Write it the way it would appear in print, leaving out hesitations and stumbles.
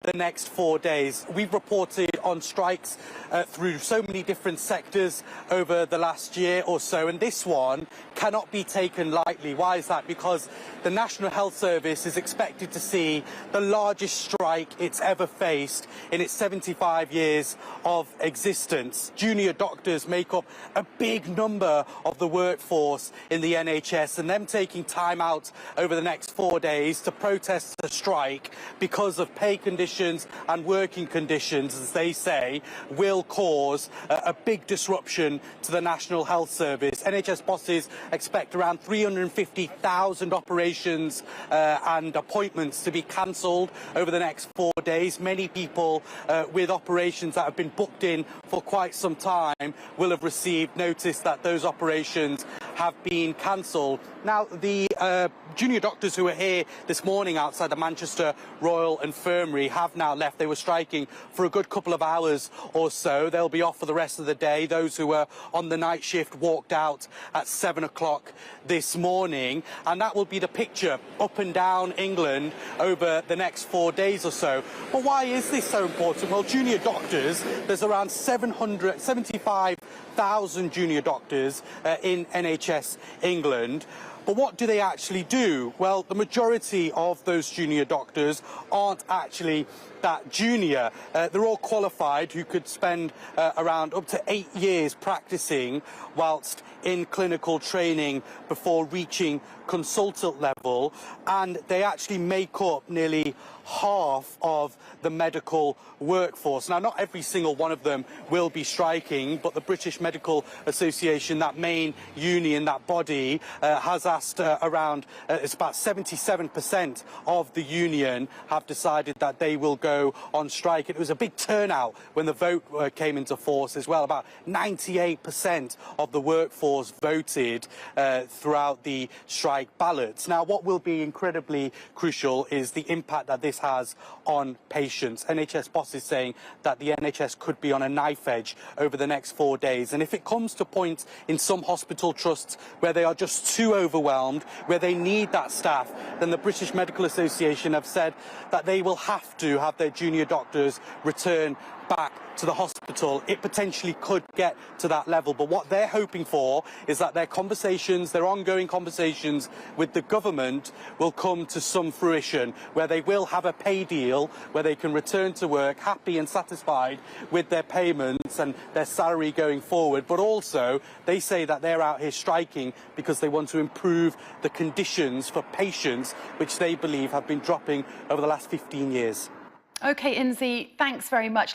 the next 4 days. We've reported on strikes through so many different sectors over the last year or so, and this one cannot be taken lightly. Why is that? Because the National Health Service is expected to see the largest strike it's ever faced in its 75 years of existence. Junior doctors make up a big number of the workforce in the NHS, and them taking time out over the next 4 days to protest the strike because of pay conditions and working conditions, as they say, will cause a big disruption to the National Health Service. NHS bosses expect around 350,000 operations and appointments to be cancelled over the next 4 days. Many people with operations that have been booked in for quite some time will have received notice that those operations have been cancelled. Now, the junior doctors who were here this morning outside the Manchester Royal Infirmary have now left. They were striking for a good couple of hours or so. They'll be off for the rest of the day. Those who were on the night shift walked out at 7 o'clock this morning, and that will be the picture up and down England over the next 4 days or so. But why is this so important? Well, junior doctors, there's around 775,000 junior doctors in NHS England. But what do they actually do? Well, the majority of those junior doctors aren't actually that junior. They're all qualified who could spend around up to 8 years practicing whilst in clinical training before reaching consultant level, and they actually make up nearly half of the medical workforce. Now, not every single one of them will be striking, but the British Medical Association, that main union, that body, has asked around, it's about 77% of the union have decided that they will go on strike. It was a big turnout when the vote came into force as well. About 98% of the workforce voted throughout the strike ballots. Now, what will be incredibly crucial is the impact that this has on patients. NHS bosses saying that the NHS could be on a knife edge over the next 4 days. And if it comes to points in some hospital trusts where they are just too overwhelmed, where they need that staff, then the British Medical Association have said that they will have to have their junior doctors return back to the hospital. It potentially could get to that level, but what they're hoping for is that their conversations, their ongoing conversations with the government will come to some fruition, where they will have a pay deal, where they can return to work happy and satisfied with their payments and their salary going forward. But also, they say that they're out here striking because they want to improve the conditions for patients, which they believe have been dropping over the last 15 years. OK, Inzi, thanks very much.